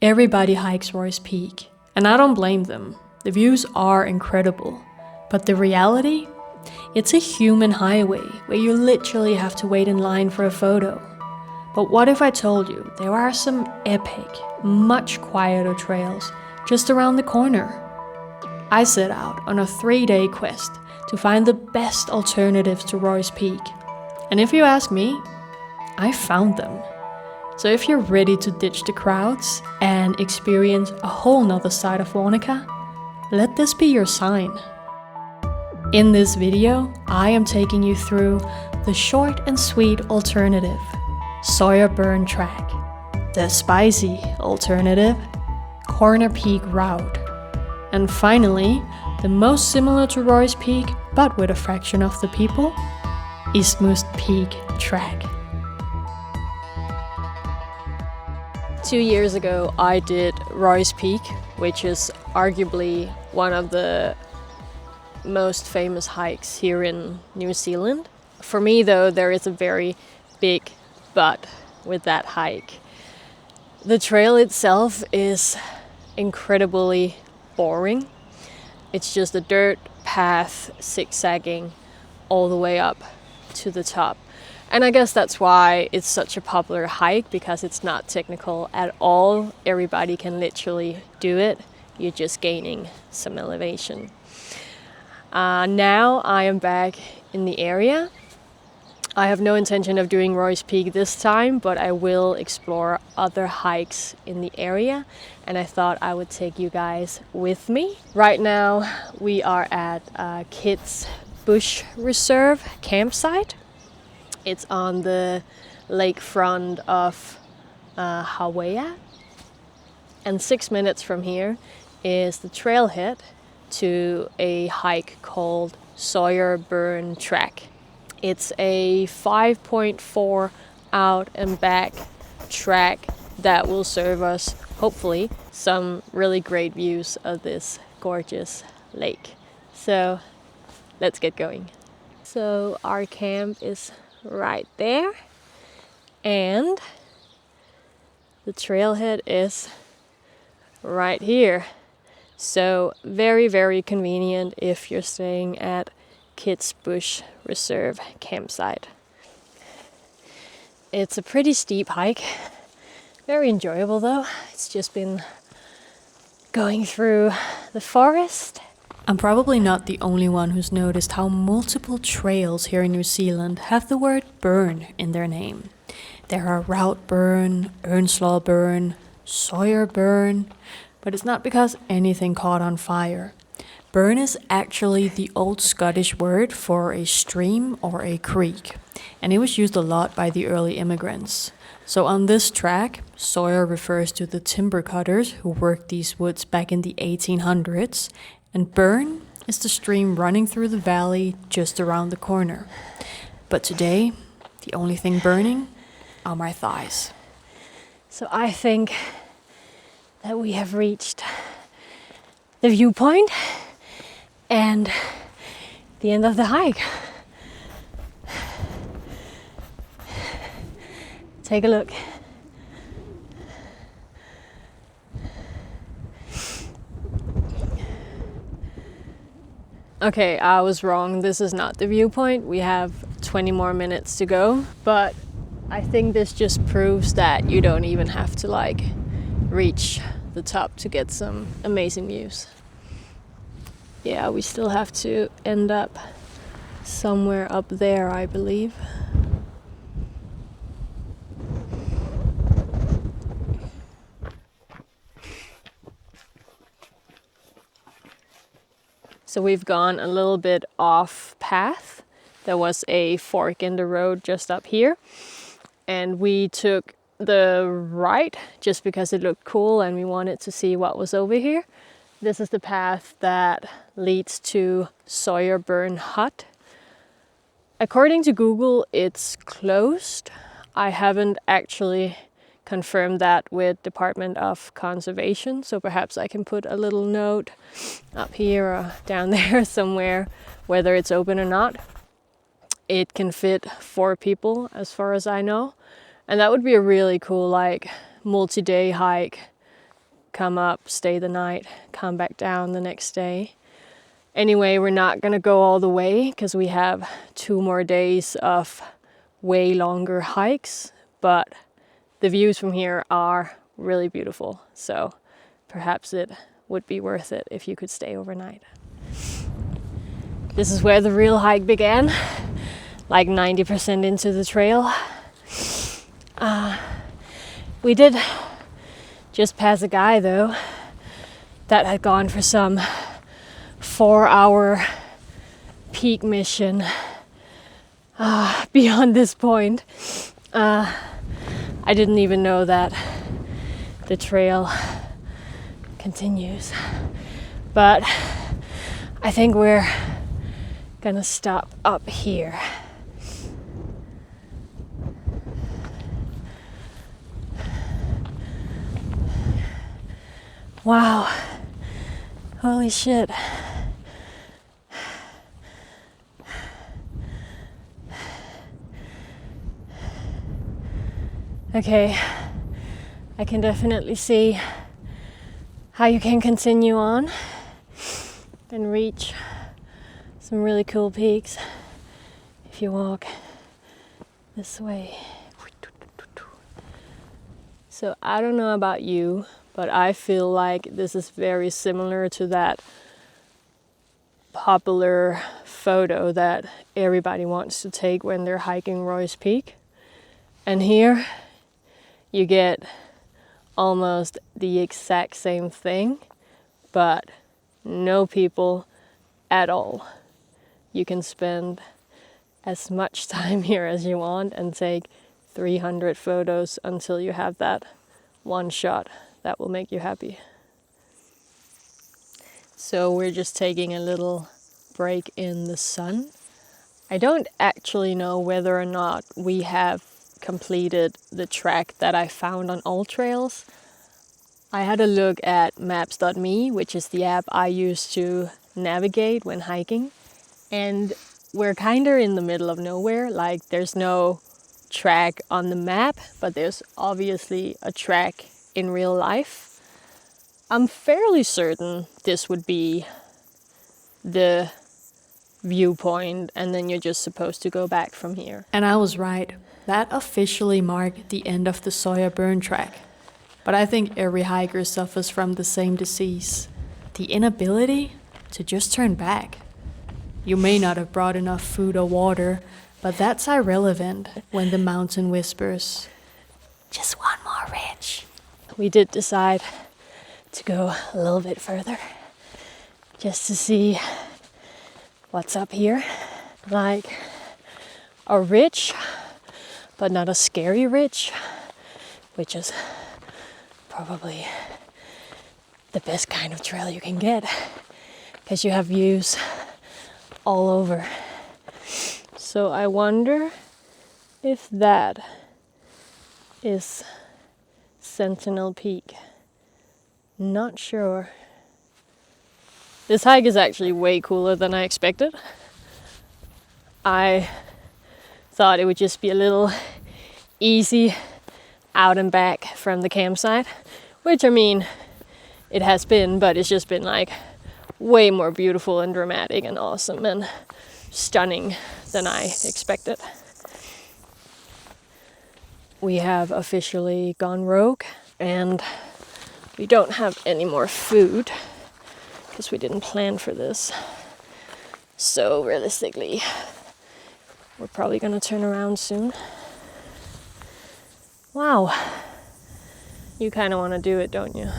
Everybody hikes Roy's Peak, and I don't blame them. The views are incredible. But the reality? It's a human highway where you literally have to wait in line for a photo. But what if I told you there are some epic, much quieter trails just around the corner? I set out on a 3-day quest to find the best alternatives to Roy's Peak. And if you ask me, I found them. So if you're ready to ditch the crowds and experience a whole nother side of Wānaka, let this be your sign. In this video, I am taking you through the short and sweet alternative, Sawyer Burn track, the spicy alternative, Corner Peak route, and finally, the most similar to Roy's Peak but with a fraction of the people, Isthmus Peak track. 2 years ago, I did Roy's Peak, which is arguably one of the most famous hikes here in New Zealand. For me, though, there is a very big but with that hike. The trail itself is incredibly boring. It's just a dirt path zigzagging all the way up to the top. And I guess that's why it's such a popular hike, because it's not technical at all. Everybody can literally do it. You're just gaining some elevation. Now I am back in the area. I have no intention of doing Roy's Peak this time, but I will explore other hikes in the area, and I thought I would take you guys with me. Right now we are at Kids Bush Reserve campsite. It's on the lakefront of Hawaii, and 6 minutes from here is the trailhead to a hike called Sawyer Burn track. It's a 5.4 out and back track that will serve us, hopefully, some really great views of this gorgeous lake. So let's get going. So our camp is right there, and the trailhead is right here. So very convenient if you're staying at Kids Bush Reserve campsite. It's a pretty steep hike, very enjoyable though. It's just been going through the forest. I'm probably not the only one who's noticed how multiple trails here in New Zealand have the word burn in their name. There are Route Burn, Earnslaw Burn, Sawyer Burn, but it's not because anything caught on fire. Burn is actually the old Scottish word for a stream or a creek, and it was used a lot by the early immigrants. So on this track, Sawyer refers to the timber cutters who worked these woods back in the 1800s, and Burn is the stream running through the valley just around the corner. But today, the only thing burning are my thighs. So I think that we have reached the viewpoint and the end of the hike. Take a look. Okay, I was wrong. This is not the viewpoint. We have 20 more minutes to go, but I think this just proves that you don't even have to reach the top to get some amazing views. Yeah, we still have to end up somewhere up there, I believe. So we've gone a little bit off path. There was a fork in the road just up here, and we took the right just because it looked cool and we wanted to see what was over here. This is the path that leads to Sawyer Burn Hut. According to Google, it's closed. I haven't actually confirmed that with Department of Conservation, so perhaps I can put a little note up here or down there somewhere whether it's open or not. It can fit 4 people as far as I know, and that would be a really cool multi-day hike come up, stay the night, come back down the next day. Anyway, we're not gonna go all the way because we have 2 more days of way longer hikes, but the views from here are really beautiful. So perhaps it would be worth it if you could stay overnight. This is where the real hike began, like 90% into the trail. We did just pass a guy though that had gone for some 4-hour peak mission beyond this point. I didn't even know that the trail continues, but I think we're gonna stop up here. Wow, holy shit. Okay, I can definitely see how you can continue on and reach some really cool peaks if you walk this way. So I don't know about you, but I feel like this is very similar to that popular photo that everybody wants to take when they're hiking Roy's Peak. And here you get almost the exact same thing, but no people at all. You can spend as much time here as you want and take 300 photos until you have that one shot that will make you happy. So we're just taking a little break in the sun. I don't actually know whether or not we have completed the track that I found on All Trails. I had a look at maps.me, which is the app I use to navigate when hiking, and we're kind of in the middle of nowhere. Like, there's no track on the map, but there's obviously a track in real life. I'm fairly certain this would be the viewpoint, and then you're just supposed to go back from here. And I was right. That officially marked the end of the Sawyer Burn track. But I think every hiker suffers from the same disease, the inability to just turn back. You may not have brought enough food or water, but that's irrelevant when the mountain whispers, "Just one more ridge." We did decide to go a little bit further just to see what's up here. Like a ridge, but not a scary ridge, which is probably the best kind of trail you can get because you have views all over. So I wonder if that is Sentinel Peak. Not sure. This hike is actually way cooler than I expected. I thought it would just be a little easy out and back from the campsite, which, I mean, it has been, but it's just been like way more beautiful and dramatic and awesome and stunning than I expected. We have officially gone rogue and we don't have any more food because we didn't plan for this. So realistically, we're probably gonna turn around soon. Wow. You kind of want to do it, don't you?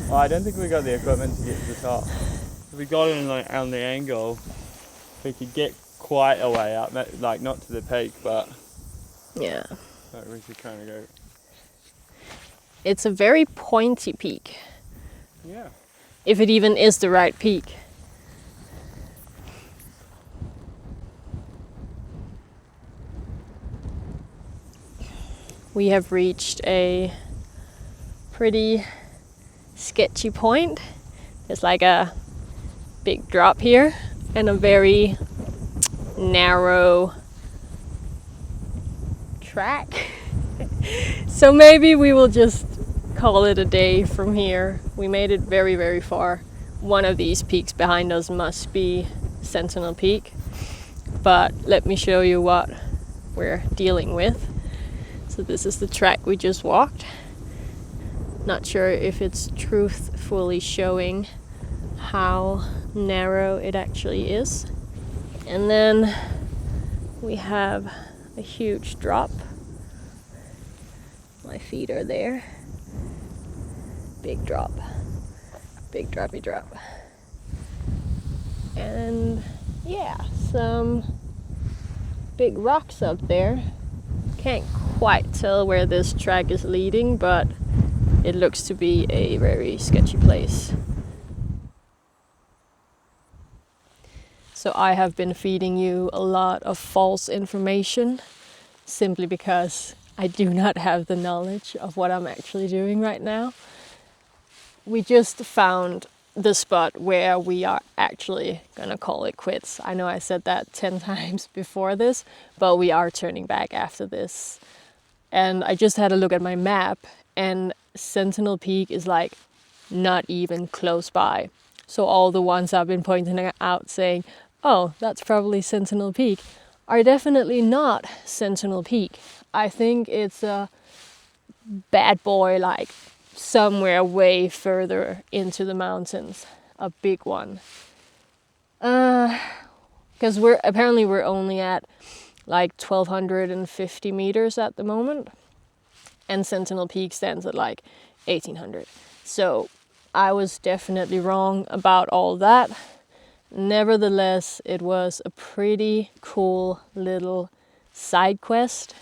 Well, I don't think we got the equipment to get to the top. If we got it like on the angle, we could get quite a way up, like not to the peak, but yeah, like we could kind of go. It's a very pointy peak. Yeah. If it even is the right peak. We have reached a pretty sketchy point. There's like a big drop here and a very narrow track. So maybe we will just call it a day from here. We made it very, very far. One of these peaks behind us must be Sentinel Peak, but let me show you what we're dealing with. So this is the track we just walked. Not sure if it's truthfully showing how narrow it actually is. And then we have a huge drop. My feet are there. Big drop. Big droppy drop. And yeah, some big rocks up there. Can't quite tell where this track is leading, but it looks to be a very sketchy place. So I have been feeding you a lot of false information simply because I do not have the knowledge of what I'm actually doing right now. We just found the spot where we are actually gonna call it quits. I know I said that 10 times before this, but we are turning back after this. And I just had a look at my map, and Sentinel Peak is like not even close by. So all the ones I've been pointing out saying, oh, that's probably Sentinel Peak, are definitely not Sentinel Peak. I think it's a bad boy, like somewhere way further into the mountains, a big one. Because we're only at like 1,250 meters at the moment, and Sentinel Peak stands at like 1,800. So I was definitely wrong about all that. Nevertheless, it was a pretty cool little side quest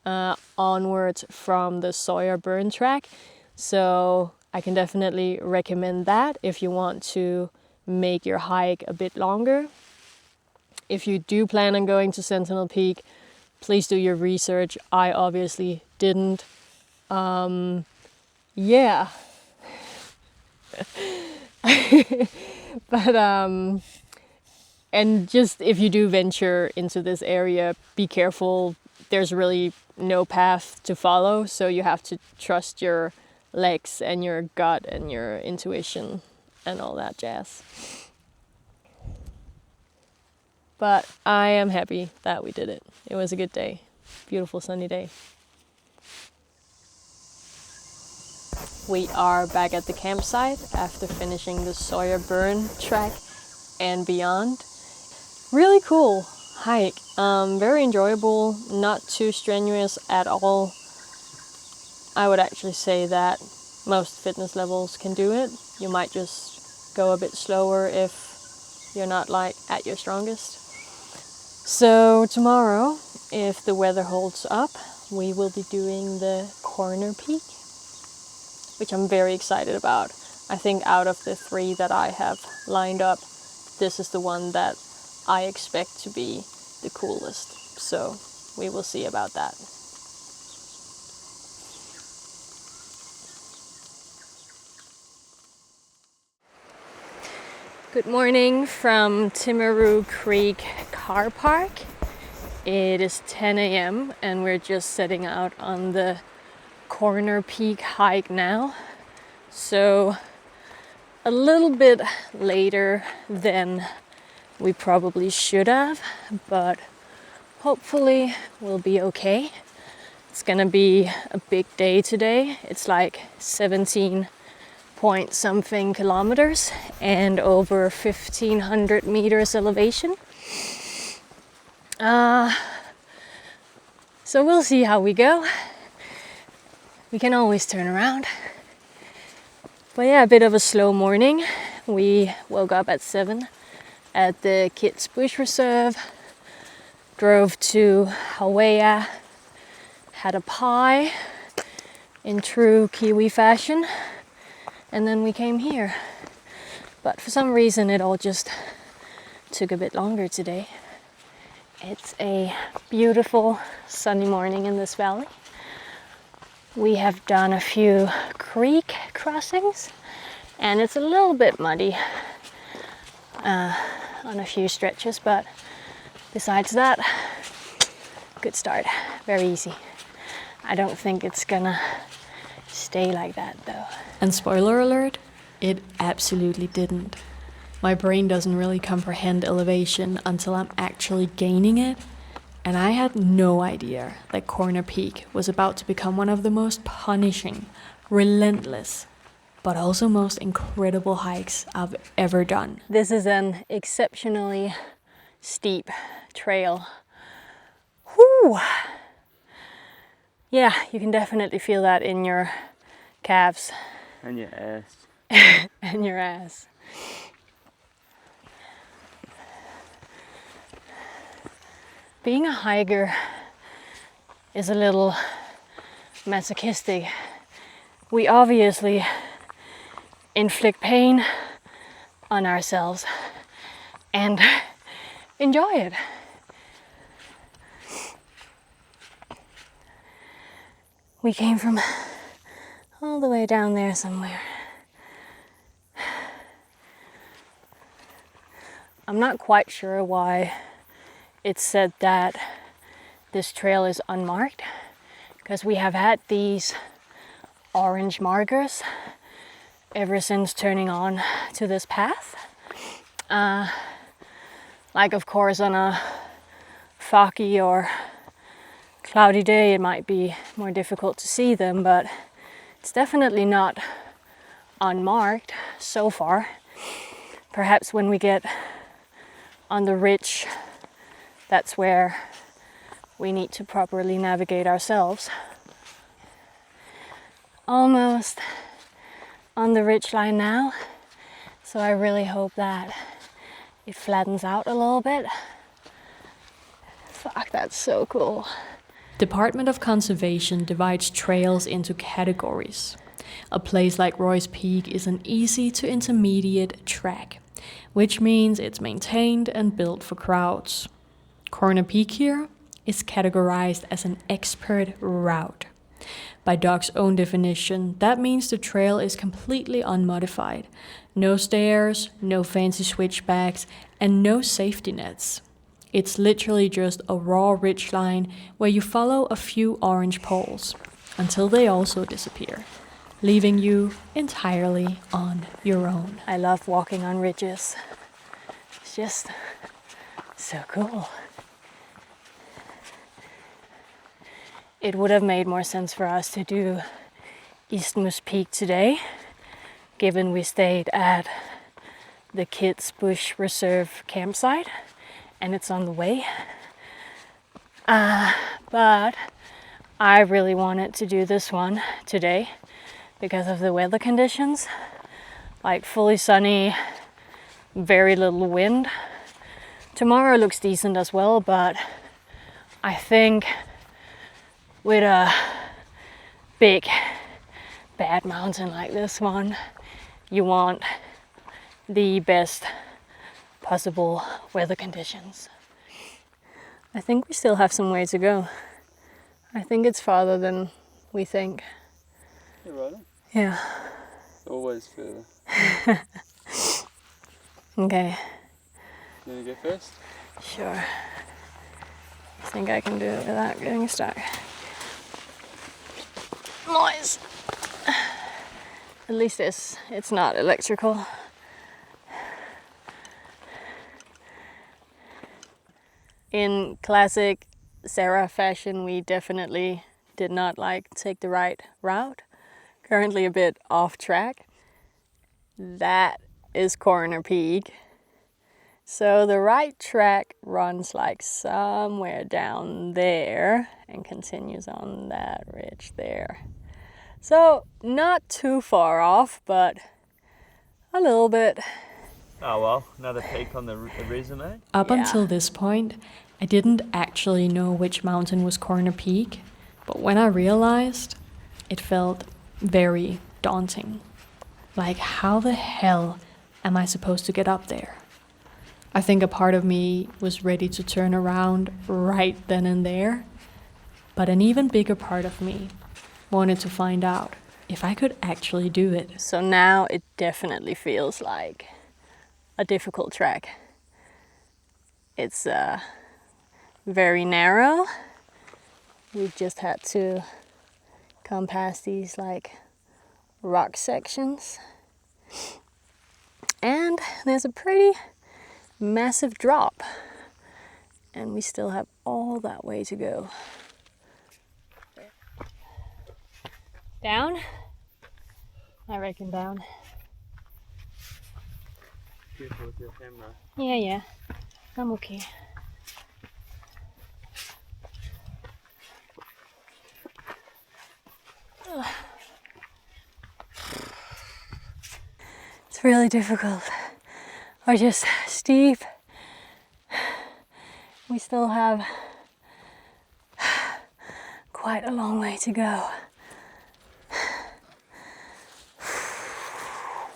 onwards from the Sawyer Burn track. So I can definitely recommend that if you want to make your hike a bit longer. If you do plan on going to Sentinel Peak, please do your research. I obviously didn't. Yeah. But and just if you do venture into this area, be careful. There's really no path to follow, so you have to trust your legs and your gut and your intuition and all that jazz. But I am happy that we did it. It was a good day. Beautiful sunny day. We are back at the campsite after finishing the Sawyer Burn track and beyond. Really cool hike. Very enjoyable, not too strenuous at all. I would actually say that most fitness levels can do it. You might just go a bit slower if you're not like at your strongest. So tomorrow, if the weather holds up, we will be doing the corner peak, which I'm very excited about. I think out of the 3 that I have lined up, this is the one that I expect to be the coolest. So we will see about that. Good morning from Timaru Creek Car Park. It is 10 a.m. and we're just setting out on the corner peak hike now. So a little bit later than we probably should have, but hopefully we'll be okay. It's gonna be a big day today. It's like 17 point something kilometers and over 1,500 meters elevation. So we'll see how we go. We can always turn around. But yeah, a bit of a slow morning. We woke up at 7 at the Kids Bush Reserve, drove to Hawaii, had a pie in true Kiwi fashion, and then we came here. But for some reason it all just took a bit longer today. It's a beautiful sunny morning in this valley. We have done a few creek crossings and it's a little bit muddy on a few stretches, but besides that, good start, very easy. I don't think it's gonna stay like that though. And spoiler alert, it absolutely didn't. My brain doesn't really comprehend elevation until I'm actually gaining it, and I had no idea that Corner Peak was about to become one of the most punishing, relentless, but also most incredible hikes I've ever done. This is an exceptionally steep trail. Whew! Yeah, you can definitely feel that in your calves. And your ass. And your ass. Being a hiker is a little masochistic. We obviously inflict pain on ourselves and enjoy it. We came from all the way down there somewhere. I'm not quite sure why it said that this trail is unmarked, because we have had these orange markers ever since turning on to this path. Like, of course, on a foggy or cloudy day it might be more difficult to see them, but it's definitely not unmarked so far. Perhaps when we get on the ridge, that's where we need to properly navigate ourselves. Almost on the ridge line now, so I really hope that it flattens out a little bit. Fuck, that's so cool. Department of Conservation divides trails into categories. A place like Roy's Peak is an easy to intermediate track, which means it's maintained and built for crowds. Corner Peak here is categorized as an expert route. By Doc's own definition, that means the trail is completely unmodified. No stairs, no fancy switchbacks, and no safety nets. It's literally just a raw ridgeline where you follow a few orange poles until they also disappear, leaving you entirely on your own. I love walking on ridges. It's just so cool. It would have made more sense for us to do Isthmus Peak today, given we stayed at the Kids Bush Reserve campsite and it's on the way. But I really wanted to do this one today because of the weather conditions. Like fully sunny, very little wind. Tomorrow looks decent as well, but I think with a big bad mountain like this one, you want the best possible weather conditions. I think we still have some way to go. I think it's farther than we think. You're right. Yeah. Always further. Okay. You want to go first? Sure. I think I can do it without getting stuck. Noise. At least it's not electrical. In classic Sarah fashion, we definitely did not take the right route. Currently a bit off track. That is Corner Peak. So the right track runs somewhere down there and continues on that ridge there. So not too far off, but a little bit. Oh well, another peak on the resume. Up Yeah. until this point, I didn't actually know which mountain was Corner Peak, but when I realized, it felt very daunting. Like, how the hell am I supposed to get up there? I think a part of me was ready to turn around right then and there, but an even bigger part of me wanted to find out if I could actually do it. So now it definitely feels like a difficult track. It's very narrow. We've just had to come past these rock sections. And there's a pretty massive drop. And we still have all that way to go. Down? I reckon down. Careful with your camera. Yeah. I'm okay. It's really difficult. Or just steep. We still have quite a long way to go.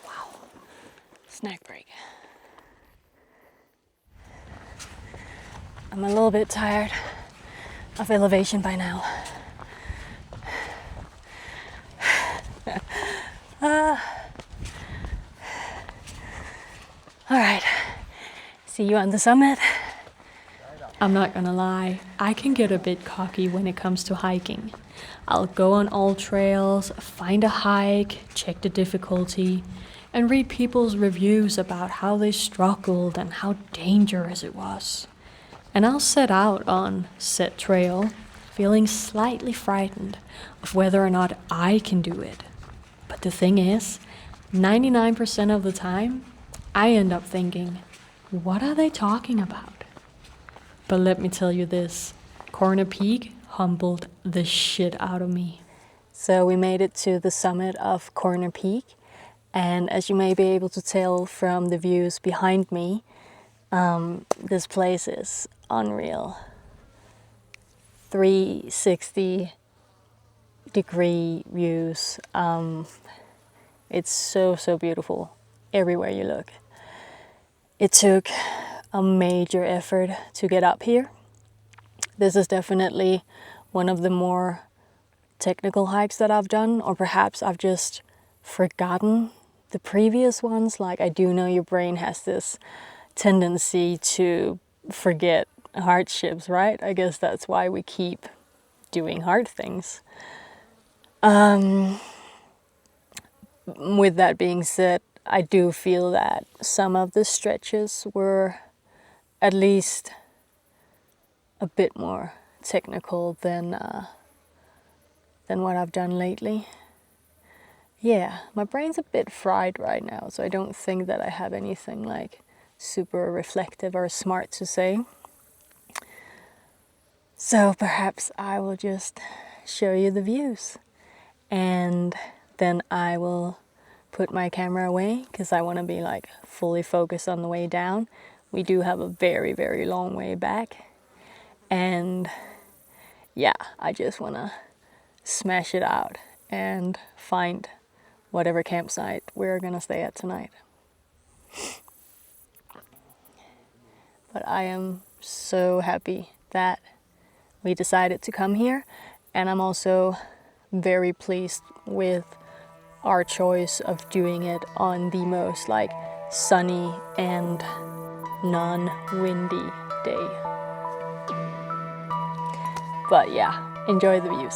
Wow. Snack break. I'm a little bit tired of elevation by now. All right, see you on the summit. I'm not gonna lie, I can get a bit cocky when it comes to hiking. I'll go on all trails, find a hike, check the difficulty, and read people's reviews about how they struggled and how dangerous it was. And I'll set out on said trail, feeling slightly frightened of whether or not I can do it. But the thing is, 99% of the time, I end up thinking, what are they talking about? But let me tell you this, Corner Peak humbled the shit out of me. So we made it to the summit of Corner Peak, and as you may be able to tell from the views behind me, this place is unreal. 360-degree views. It's so beautiful everywhere you look. It took a major effort to get up here. This is definitely one of the more technical hikes that I've done, or perhaps I've just forgotten the previous ones. Like, I do know your brain has this tendency to forget hardships, right? I guess that's why we keep doing hard things. With that being said, I do feel that some of the stretches were at least a bit more technical than what I've done lately. Yeah, my brain's a bit fried right now, so I don't think that I have anything like super reflective or smart to say. So perhaps I will just show you the views, and then I will put my camera away because I want to be like fully focused on the way down. We do have a very long way back, and yeah, I just want to smash it out and find whatever campsite we're gonna stay at tonight. But I am so happy that we decided to come here, and I'm also very pleased with our choice of doing it on the most like sunny and non-windy day. But yeah, enjoy the views.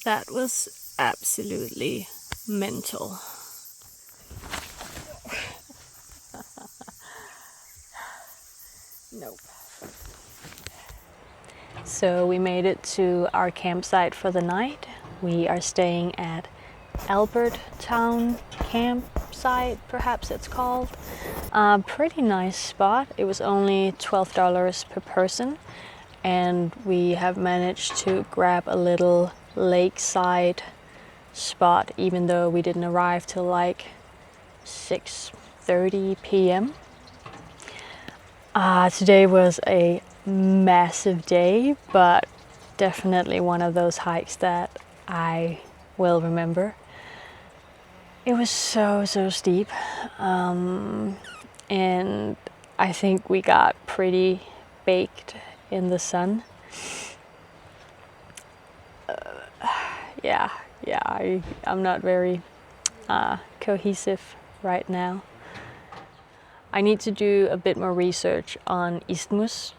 That was absolutely mental. Nope. So we made it to our campsite for the night. We are staying at Albert Town campsite, perhaps it's called. Pretty nice spot. It was only $12 per person, and we have managed to grab a little lakeside spot, even though we didn't arrive till like 6 5:30 p.m. Today was a massive day, but definitely one of those hikes that I will remember. It was so steep, and I think we got pretty baked in the sun. I'm not very cohesive right now. I need to do a bit more research on isthmus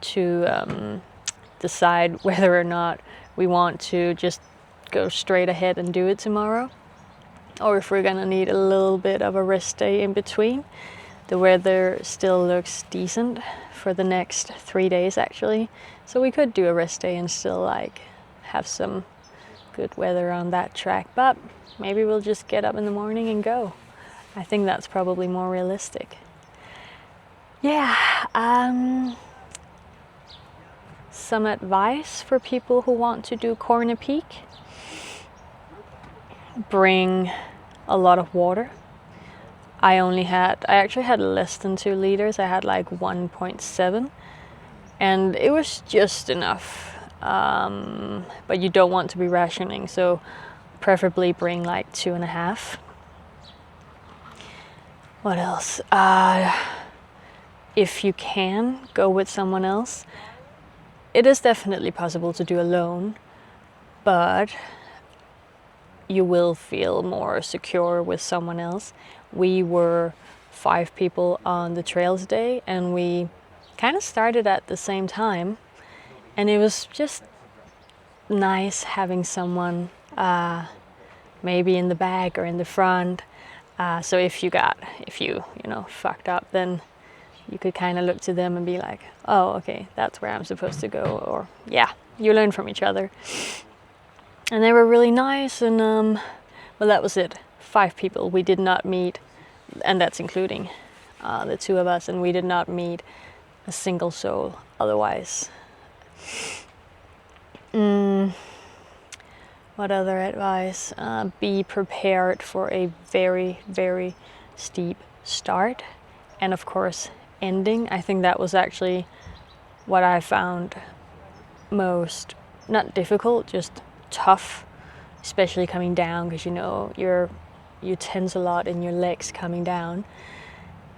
to decide whether or not we want to just go straight ahead and do it tomorrow, or if we're gonna need a little bit of a rest day in between. The weather still looks decent for the next 3 days actually, so we could do a rest day and still like have some good weather on that track, but maybe we'll just get up in the morning and go. I think that's probably more realistic. Yeah, some advice for people who want to do Corner Peak: bring a lot of water. I actually had less than 2 liters. I had like 1.7, and it was just enough. But you don't want to be rationing, so preferably bring like 2.5. What else? If you can, go with someone else. It is definitely possible to do alone, but you will feel more secure with someone else. We were 5 people on the trail today, and we kind of started at the same time, and it was just nice having someone maybe in the back or in the front. So if you fucked up, then you could kind of look to them and be like, oh, okay, that's where I'm supposed to go. Or yeah, you learn from each other. And they were really nice, and well, that was it. 5 people. We did not meet, and that's including the 2 of us, and we did not meet a single soul otherwise. What other advice? Be prepared for a very steep start, and of course ending. I think that was actually what I found most, not difficult, just tough, especially coming down, because you tense a lot in your legs coming down,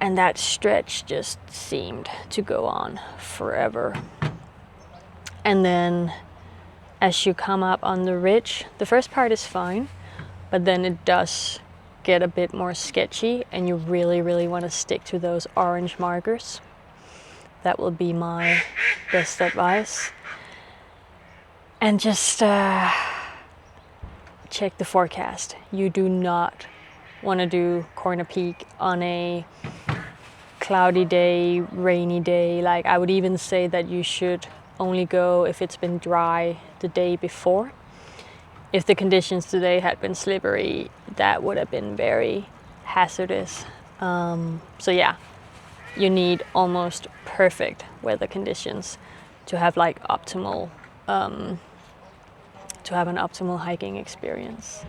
and that stretch just seemed to go on forever. And then as you come up on the ridge, the first part is fine, but then it does get a bit more sketchy, and you really want to stick to those orange markers. That will be my best advice. And just check the forecast. You do not want to do Corner Peak on a cloudy day, rainy day. Like, I would even say that you should only go if it's been dry the day before. If the conditions today had been slippery, that would have been very hazardous. So yeah, you need almost perfect weather conditions to have like optimal, to have an optimal hiking experience.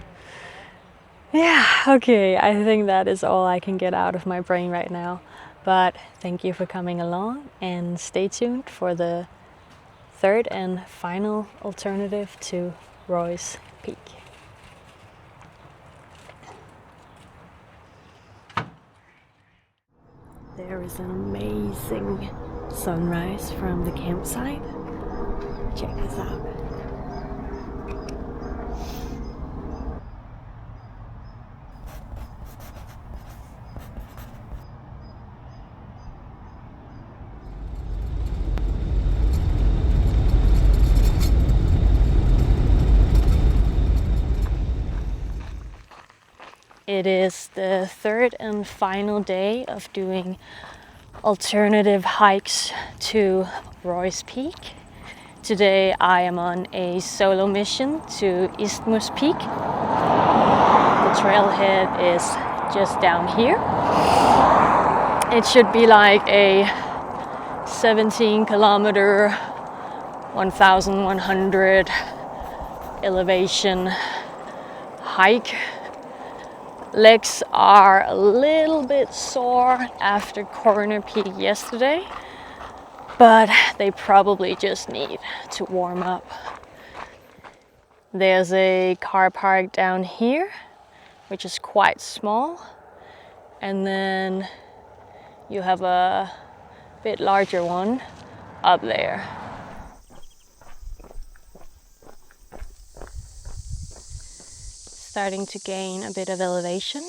Yeah, okay, I think that is all I can get out of my brain right now. But thank you for coming along, and stay tuned for the 3rd and final alternative to Roy's Peak. There is an amazing sunrise from the campsite. Check this out. It is the 3rd and final day of doing alternative hikes to Roy's Peak. Today I am on a solo mission to Isthmus Peak. The trailhead is just down here. It should be like a 17-kilometer, 1,100 elevation hike. Legs are a little bit sore after Corner Peak yesterday, but they probably just need to warm up. There's a car park down here, which is quite small, and then you have a bit larger one up there. Starting to gain a bit of elevation,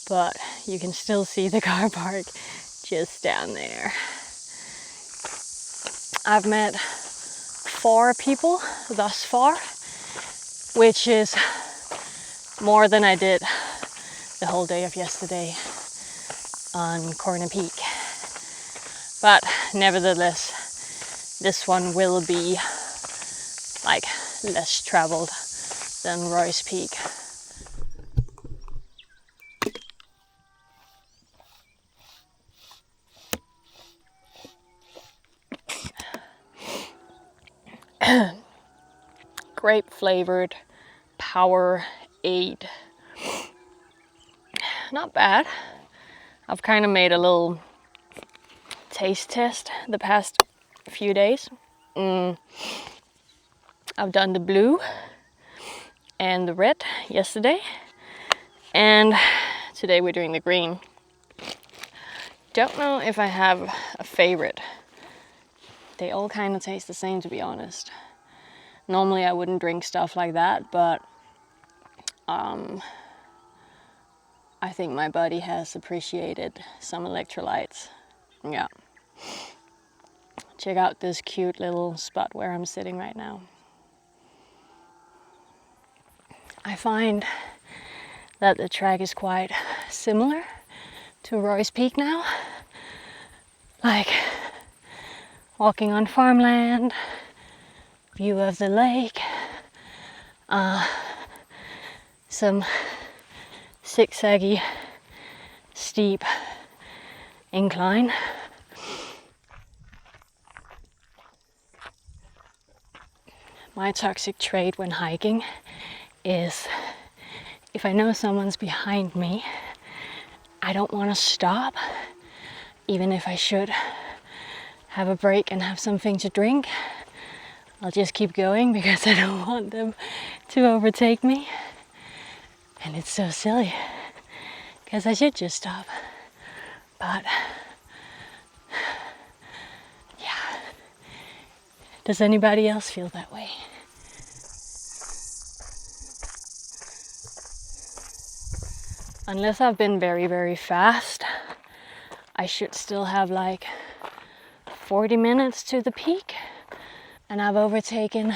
but you can still see the car park just down there. I've met 4 people thus far, which is more than I did the whole day of yesterday on Corner Peak. But nevertheless, this one will be like less traveled than Roy's Peak. Grape flavored Powerade. Not bad. I've kind of made a little taste test the past few days. I've done the blue and the red yesterday, and today we're doing the green. Don't know if I have a favorite. They all kind of taste the same, to be honest. Normally I wouldn't drink stuff like that, but I think my body has appreciated some electrolytes. Yeah. Check out this cute little spot where I'm sitting right now. I find that the track is quite similar to Roy's Peak now. Like walking on farmland, view of the lake, some zigzaggy, steep incline. My toxic trait when hiking is if I know someone's behind me, I don't want to stop, even if I should have a break and have something to drink. I'll just keep going because I don't want them to overtake me. And it's so silly because I should just stop. But yeah, does anybody else feel that way? Unless I've been very, very fast, I should still have like 40 minutes to the peak, and I've overtaken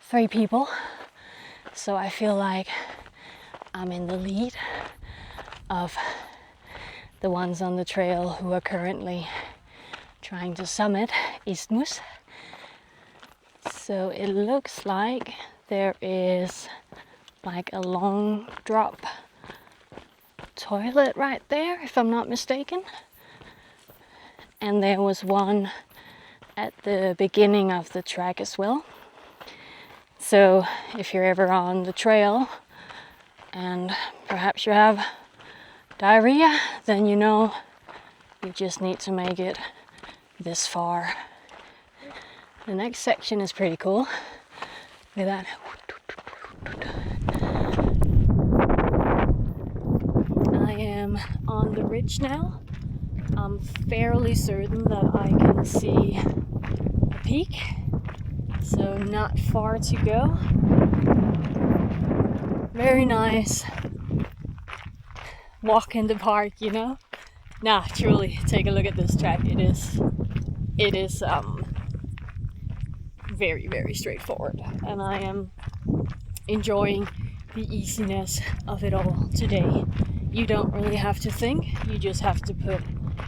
3 people, so I feel like I'm in the lead of the ones on the trail who are currently trying to summit Isthmus. So it looks like there is like a long drop toilet right there, if I'm not mistaken. And there was one at the beginning of the track as well. So if you're ever on the trail and perhaps you have diarrhea, then you know you just need to make it this far. The next section is pretty cool. Look at that. I am on the ridge now. I'm fairly certain that I can see the peak, so not far to go. Very nice walk in the park, you know? Nah, truly, take a look at this track. It is very, very straightforward, and I am enjoying the easiness of it all today. You don't really have to think, you just have to put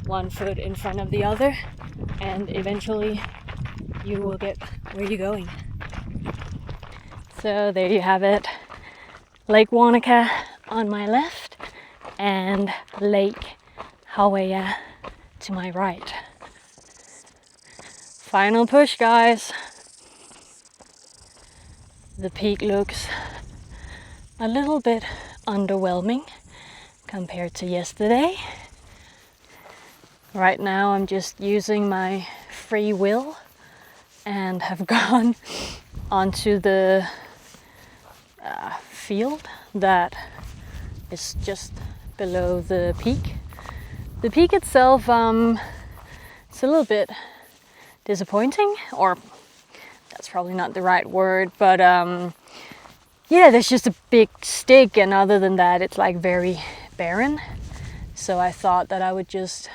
one foot in front of the other, and eventually you will get where you're going. So there you have it. Lake Wānaka on my left and Lake Hawea to my right. Final push, guys. The peak looks a little bit underwhelming compared to yesterday. Right now I'm just using my free will and have gone onto the field that is just below the peak. The peak itself, it's a little bit disappointing, or that's probably not the right word, but yeah, there's just a big stick, and other than that it's like very barren. So I thought that I would just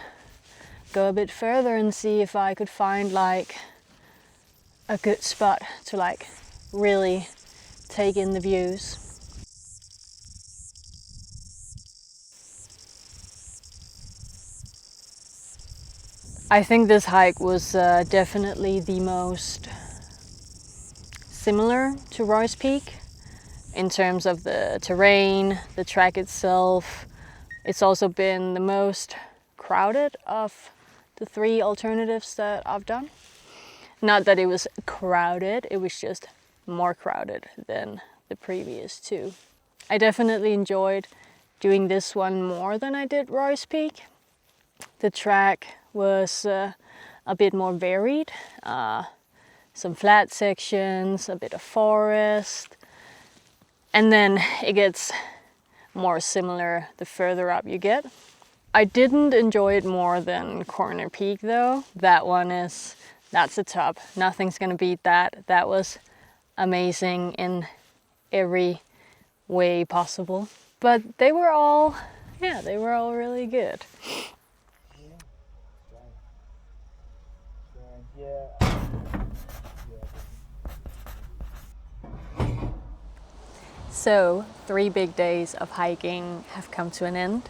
go a bit further and see if I could find like a good spot to like really take in the views. I think this hike was definitely the most similar to Roy's Peak in terms of the terrain, the track itself. It's also been the most crowded of the 3 alternatives that I've done. Not that it was crowded, it was just more crowded than the previous 2. I definitely enjoyed doing this one more than I did Roy's Peak. The track was a bit more varied. Some flat sections, a bit of forest, and then it gets more similar the further up you get. I didn't enjoy it more than Corner Peak though. That's the top. Nothing's gonna beat that. That was amazing in every way possible. But they were all really good. So 3 big days of hiking have come to an end.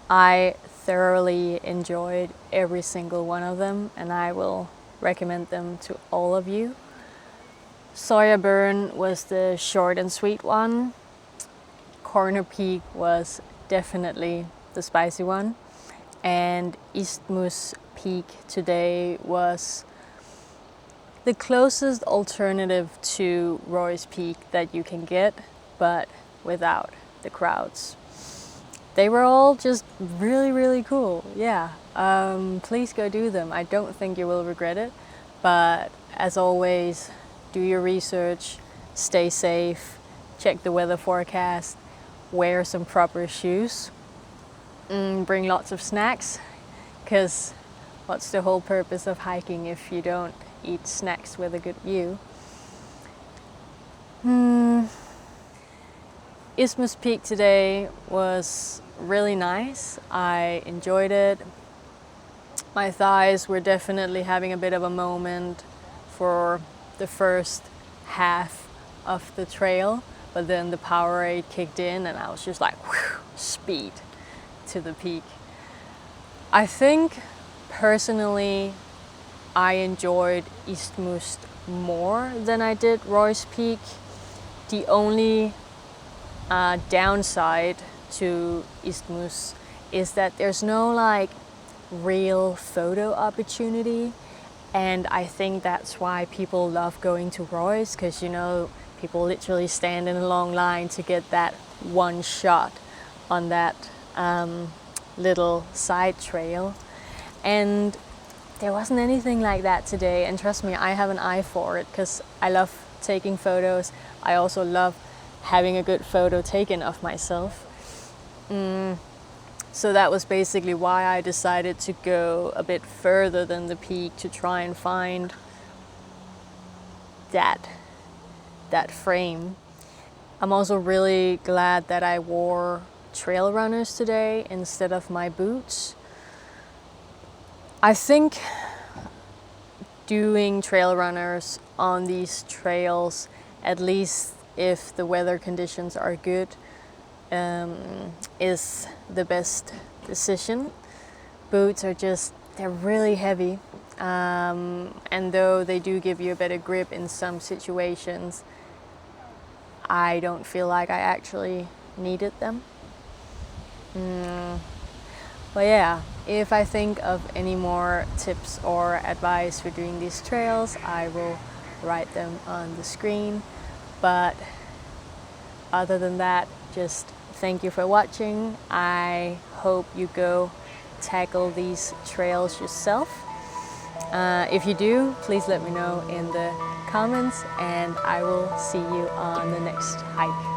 I thoroughly enjoyed every single one of them, and I will recommend them to all of you. Sawyer Burn was the short and sweet one. Corner Peak was definitely the spicy one. And Isthmus Peak today was the closest alternative to Roy's Peak that you can get, but without the crowds. They were all just really, really cool. Yeah, please go do them. I don't think you will regret it. But as always, do your research, stay safe, check the weather forecast, wear some proper shoes, bring lots of snacks, because what's the whole purpose of hiking if you don't eat snacks with a good view? Isthmus Peak today was really nice. I enjoyed it. My thighs were definitely having a bit of a moment for the first half of the trail, but then the Powerade kicked in and I was just like, whew, speed to the peak. I think personally I enjoyed Isthmus more than I did Roy's Peak. The only downside to Isthmus is that there's no like real photo opportunity, and I think that's why people love going to Roy's, because you know people literally stand in a long line to get that one shot on that little side trail, and there wasn't anything like that today. And trust me, I have an eye for it because I love taking photos. I also love having a good photo taken of myself. So that was basically why I decided to go a bit further than the peak to try and find that frame. I'm also really glad that I wore trail runners today instead of my boots. I think doing trail runners on these trails, at least if the weather conditions are good, is the best decision. Boots are they're really heavy, and though they do give you a better grip in some situations, I don't feel like I actually needed them. But yeah, if I think of any more tips or advice for doing these trails, I will write them on the screen. But other than that, just thank you for watching. I hope you go tackle these trails yourself. If you do, please let me know in the comments, and I will see you on the next hike.